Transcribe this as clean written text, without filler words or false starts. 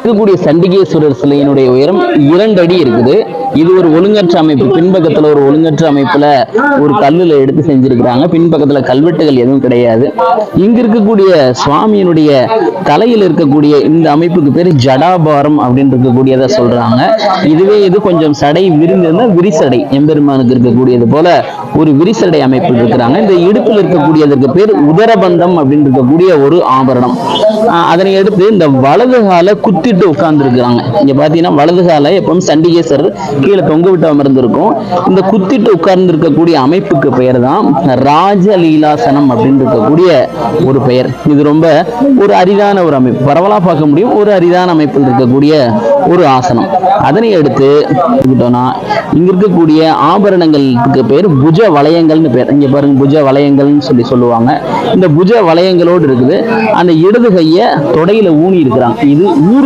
இருக்கக்கூடிய சண்டிகேஸ்வரர் சிலையினுடைய உயரம் 2 அடி இருக்குது. இது ஒரு ஒழுங்கற்ற அமைப்பு. பின்பக்கத்துல ஒரு ஒழுங்கற்ற அமைப்புல ஒரு கல்லுல எடுத்து செஞ்சிருக்கிறாங்க. பின்பக்கத்துல கல்வெட்டுகள் எதுவும் கிடையாது. இங்க இருக்கக்கூடிய சுவாமியினுடைய தலையில் இருக்கக்கூடிய இந்த அமைப்புக்கு பேரு ஜடாபாரம் அப்படின்னு இருக்கக்கூடியதை சொல்றாங்க. இதுவே இது கொஞ்சம் சடை விரிந்திருந்தா விரிசடை, எம்பெருமானுக்கு இருக்கக்கூடியது போல ஒரு விரிசடை அமைப்பு இருக்கிறாங்க. இந்த இடுப்பில் இருக்கக்கூடியதற்கு பேர் உதரபந்தம் அப்படின்னு இருக்கக்கூடிய ஒரு ஆபரணம். அதனை எடுத்து இந்த வலது கால குத்திட்டு உட்கார்ந்து இருக்கிறாங்க. இங்க பாத்தீங்கன்னா வலது கால எப்பவும் சண்டிகேஸ்வரர் கீழே தொங்க விட்டு அமர்ந்திருக்கும். இந்த குத்திட்டு உட்கார்ந்து இருக்கக்கூடிய அமைப்புக்கு பெயர் தான் ராஜலீலாசனம் அப்படின்னு இருக்கக்கூடிய ஒரு பெயர். இது ரொம்ப ஒரு அரிதான ஒரு அமைப்பு, பரவலா பார்க்க முடியும், ஒரு அரிதான அமைப்பில் இருக்கக்கூடிய ஒரு ஆசனம். அதனை எடுத்து இங்க இருக்கக்கூடிய ஆபரணங்களுக்கு பேர் புஜ வளையங்கள்னு பேர். இங்க பாருங்க, புஜ வளையங்கள்னு சொல்லுவாங்க. இந்த புஜ வளையங்களோடு இருக்குது. அந்த இடது கைய தொடையில ஊனி இருக்கிறாங்க. இது ஊரு